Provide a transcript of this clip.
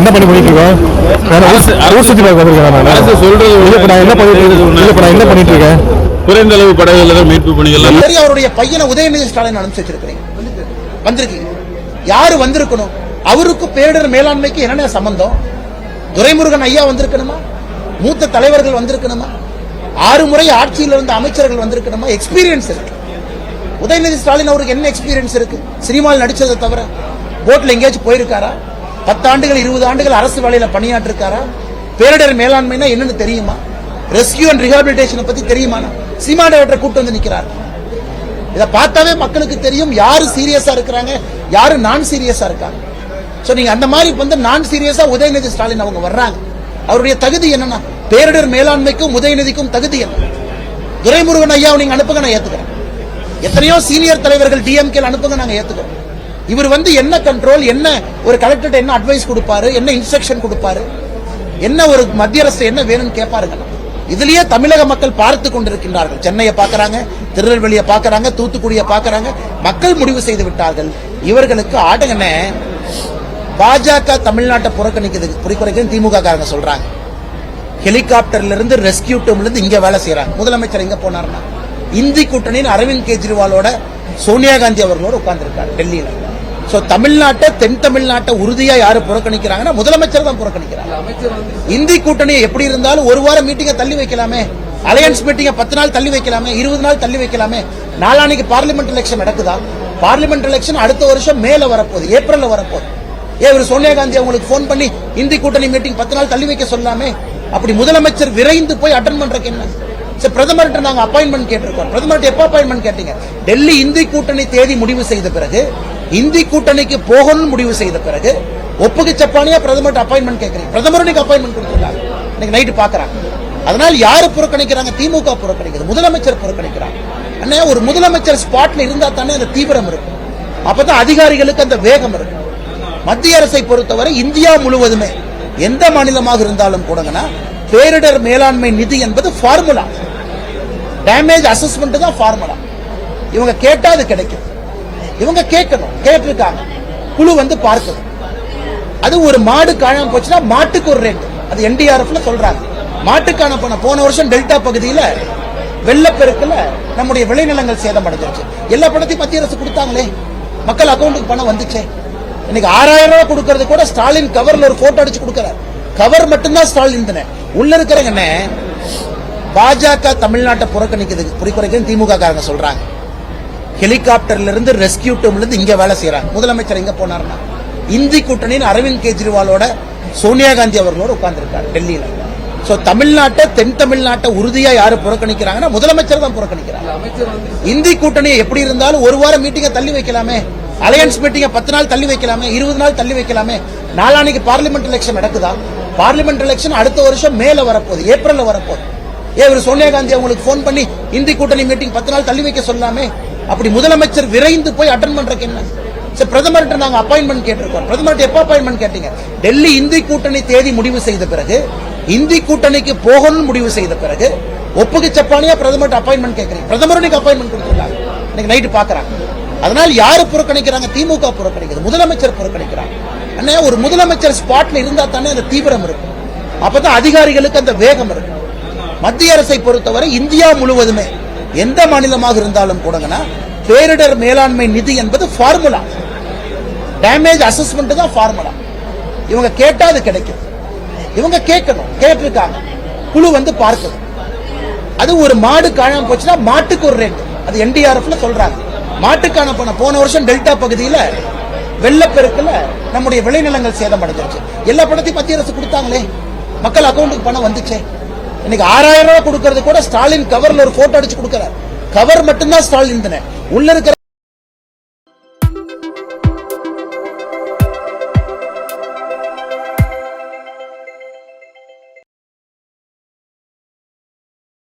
என்ன பண்ணி பண்ணிட்டு இருக்கோம்? என்ன பண்ணிட்டு இருக்கேன்? குறைந்த அளவு படகுகள் மீட்பு பணிகள் அவருடைய பையனை உதயநிதி ஸ்டாலின் அனுப்பிச்சு வச்சிருக்கிறீங்க. வந்திருக்கீங்க, யாரு வந்திருக்கணும்? அவருக்கு பேரிடர் மேலாண்மைக்கு என்ன சம்பந்தம்? துரைமுருகன் ஐயா வந்திருக்கணுமா? மூத்த தலைவர்கள் வந்திருக்கணுமா? 6 முறை ஆட்சியில் இருந்த அமைச்சர்கள் வந்திருக்கணுமா? எக்ஸ்பீரியன்ஸ் இருக்கு. உதயநிதி ஸ்டாலின் அவருக்கு என்ன எக்ஸ்பீரியன்ஸ் இருக்கு? சினிமாவில் நடிச்சதை தவிர போட்ல எங்கேயாச்சும் போயிருக்காரா? 10 ஆண்டுகள் 20 ஆண்டுகள் அரசு வேலையில பணியாற்றிருக்காரா? பேரிடர் மேலாண்மைனா என்னன்னு தெரியுமா? ரெஸ்கியூ அண்ட் ரிஹாபிலிட்டேஷன் பத்தி தெரியுமா? சினிமா டைரக்டர் கூட்டு வந்து நிக்கிறார். இதை பார்த்தாவே மக்களுக்கு தெரியும் யாரு சீரியஸா இருக்கிறாங்க, யாரு நான் சீரியஸா இருக்காங்க. சோ நீங்க அந்த மாதிரி வந்து நான் சீரியஸா உதயநிதி ஸ்டாலின் அவங்க வர்றாங்க. அவருடைய தகுதி என்னன்னா, பேரிடர் மேலாண்மைக்கும் உதயநிதிக்கும் தகுதி என்ன? துரைமுருகன் ஐயாவை நீங்க அனுப்புங்க, நான் ஏத்துக்கிறேன். எத்தனையோ சீனியர் தலைவர்கள் டிஎம்கே அனுப்புங்க, நாங்க ஏத்துக்கிறோம். இவர் வந்து என்ன கண்ட்ரோல், என்ன ஒரு கலெக்டர் என்ன அட்வைஸ் கொடுப்பாரு, என்ன இன்ஸ்ட்ரக்ஷன் கொடுப்பாரு, என்ன ஒரு மத்திய அரசு என்ன வேணும்னு கேட்பாருங்க. இதுலயே தமிழக மக்கள் பார்த்து கொண்டிருக்கின்றார்கள். சென்னையை பார்க்கறாங்க, திருநெல்வேலியை பார்க்கறாங்க, தூத்துக்குடியை பார்க்கறாங்க. மக்கள் முடிவு செய்து விட்டார்கள். இவர்களுக்கு ஆட்டங்கண்ணே பாஜக தமிழ்நாட்டை புறக்கணிக்குது, குறிக்குறைக்கு திமுக காரங்க சொல்றாங்க. ஹெலிகாப்டர்ல இருந்து ரெஸ்கியூ டீம்ல இருந்து இங்க வேலை செய்யறாங்க. முதலமைச்சர் எங்க போனார்னா இந்தி கூட்டணியின் அரவிந்த் கெஜ்ரிவாலோட சோனியா காந்தி அவர்களோட உட்கார்ந்துருக்காரு டெல்லியில. சோ தமிழ்நாட்டை, தென் தமிழ்நாட்டை உறுதியா யாரு புறக்கணிக்கிறாங்கன்னா முதலமைச்சர் தான் புறக்கணிக்கிறாங்க. இந்தி கூட்டணி எப்படி இருந்தாலும் ஒரு வாரம் மீட்டிங்கை தள்ளி வைக்கலாமே, அலையன்ஸ் மீட்டிங்கை 10 நாள் தள்ளி வைக்கலாமே, 20 நாள் தள்ளி வைக்கலாமே. நாளானைக்கு பார்லிமெண்ட் எலெக்ஷன் நடக்குதா? பார்லிமெண்ட் எலெக்ஷன் அடுத்த வருஷம் மேல வரப்போகுது, ஏப்ரல்ல வரப்போகுது. இவர் சோனியா காந்தி அவங்களுக்கு போன் பண்ணி இந்தி கூட்டணி மீட்டிங் 10 நாள் தள்ளி வைக்க சொல்லாமே. அப்படி முதலமைச்சர் விரைந்து போய் அட்டன் பண்றதுக்கு என்ன? பிரதமர்கிட்ட நாங்க அப்பாயின்மெண்ட் கேட்டிருக்கோம். பிரதமர்கிட்ட எப்ப அப்பாயின்மெண்ட் கேட்டீங்க? டெல்லி இந்தி கூட்டணி தேதி முடிவு செய்த பிறகு, இந்தி கூட்டணிக்கு போகணும்னு முடிவு செய்த பிறகு ஒப்புக்கு சப்பானியா பிரதமர்கிட்ட அப்பாயின்மெண்ட் கேட்கறீங்க. பிரதமர் அப்பாயின்மெண்ட் கொடுத்திருக்காங்க, இன்னைக்கு நைட்டு பாக்குறாங்க. அதனால யாரு புறக்கணிக்கிறாங்க? திமுக புறக்கணிக்கிறது, முதலமைச்சர் புறக்கணிக்கிறாங்க. அண்ணா, ஒரு முதலமைச்சர் ஸ்பாட்ல இருந்தா தானே அந்த தீவிரம் இருக்கும், அப்பதான் அதிகாரிகளுக்கு அந்த வேகம் இருக்கும். மத்திய அரசை பொறுத்தவரை இந்தியா முழுவதுமே எந்த மாநிலமாக இருந்தாலும் கூடங்கன்னா பேரிடர் மேலாண்மை நிதி என்பது ஃபார்முலா, டேமேஜ் அசஸ்மெண்ட் தான் ஃபார்முலா. இவங்க கேட்டா அது கிடைக்கும். இவங்க கேட்கணும், கேட்டிருக்காங்க, குழு வந்து பார்க்கணும். அது ஒரு மாடு காணாம போச்சுன்னா மாட்டுக்கு ஒரு ரேட், அது என்டிஆர்எஃப்ல சொல்றாங்க. மாட்டுக்கான பணம் போன வருஷம் டெல்டா பகுதியில வெள்ளப்பெருக்குல நம்முடைய விளைநிலங்கள் சேதம் அடைஞ்சிருச்சு. எல்லா பணத்தையும் மத்திய அரசு கொடுத்தாங்களே, மக்கள் அக்கௌண்ட்டுக்கு பணம் வந்துச்சே. இன்னைக்கு 6000 ரூபாய் கொடுக்கறது கூட ஸ்டாலின் கவர்ல ஒரு போட்டோ அடிச்சு கொடுக்கிறார். கவர் மட்டும்தான் ஸ்டாலின் தானே, உள்ள இருக்கிறவங்க பாஜக தமிழ்நாட்டை புறக்கணிக்குது, குறிக்குறைக்கு திமுக காரங்க சொல்றாங்க. ஹெலிகாப்டர்ல இருந்து ரெஸ்கியூ டீம்ல இருந்து இங்க வேலை செய்யறாங்க. முதலமைச்சர் எங்க போனார்னா இந்தி கூட்டணியின் அரவிந்த் கெஜ்ரிவாலோட சோனியா காந்தி அவர்களோட உட்கார்ந்துருக்காரு டெல்லியில. சோ தமிழ்நாட்டை, தென் தமிழ்நாட்டை உறுதியா யாரு புறக்கணிக்கிறாங்கன்னா முதலமைச்சர் தான் புறக்கணிக்கிறாங்க. இந்தி கூட்டணி எப்படி இருந்தாலும் ஒரு வாரம் மீட்டிங்கை தள்ளி வைக்கலாமே, அலையன்ஸ் மீட்டிங்கை 10 நாள் தள்ளி வைக்கலாமே, 20 நாள் தள்ளி வைக்கலாமே. நாளானைக்கு பார்லிமெண்ட் எலெக்ஷன் நடக்குதா? பார்லிமெண்ட் எலெக்ஷன் அடுத்த வருஷம் மேல வரப்போகுது, ஏப்ரல்ல வரப்போகுது. இவர் சோனியா காந்தி அவங்களுக்கு போன் பண்ணி இந்தி கூட்டணி மீட்டிங் 10 நாள் தள்ளி வைக்க சொல்லாமே. அப்படி முதலமைச்சர் விரைந்து போய் அட்டன் பண்றதுக்கு என்ன? பிரதமர்கிட்ட நாங்க அப்பாயின்மெண்ட் கேட்டிருக்கோம். பிரதமர்கிட்ட எப்ப அப்பாயின்மெண்ட் கேட்டீங்க? டெல்லி இந்தி கூட்டணி தேதி முடிவு செய்த பிறகு, இந்தி கூட்டணிக்கு போகணும்னு முடிவு செய்த பிறகு ஒப்புக்கு சப்பானியா பிரதமர்கிட்ட அப்பாயின்மெண்ட் கேட்கறீங்க. பிரதமர் அப்பாயின்மெண்ட் கொடுத்திருக்காங்க, இன்னைக்கு நைட்டு பாக்குறாங்க. அதனால யாரு புறக்கணிக்கிறாங்க? திமுக புறக்கணிக்கிறது, முதலமைச்சர் புறக்கணிக்கிறாங்க. அண்ணா, ஒரு முதலமைச்சர் ஸ்பாட்ல இருந்தா தானே அந்த தீவிரம் இருக்கும், அப்பதான் அதிகாரிகளுக்கு அந்த வேகம் இருக்கும். மத்திய அரசை பொறுத்தவரை இந்தியா முழுவதுமே எந்த மாநிலமாக இருந்தாலும் கூடங்கன்னா பேரிடர் மேலாண்மை நிதி என்பது ஃபார்முலா, டேமேஜ் அசஸ்மெண்ட் தான் ஃபார்முலா. இவங்க கேட்டா அது கிடைக்கும். இவங்க கேட்கணும், கேட்டிருக்காங்க, குழு வந்து பார்க்கணும். அது ஒரு மாடு காணாம போச்சுன்னா மாட்டுக்கு ஒரு ரேட், அது என்டிஆர்எஃப்ல சொல்றாங்க. மாட்டுக்கான பணம் போன வருஷம் டெல்டா பகுதியில வெள்ளப்பெருக்குல நம்முடைய விளைநிலங்கள் சேதம் அடைஞ்சிருச்சு. எல்லா பணத்தையும் மத்திய அரசு கொடுத்தாங்களே, மக்கள் அக்கௌண்ட்டுக்கு பணம் வந்துச்சே. இன்னைக்கு 6000 ரூபாய் கொடுக்கறது கூட ஸ்டாலின் கவர்ல ஒரு போட்டோ அடிச்சு கொடுக்கிறார். கவர் மட்டும்தான் ஸ்டாலின் தானே, உள்ள இருக்கிற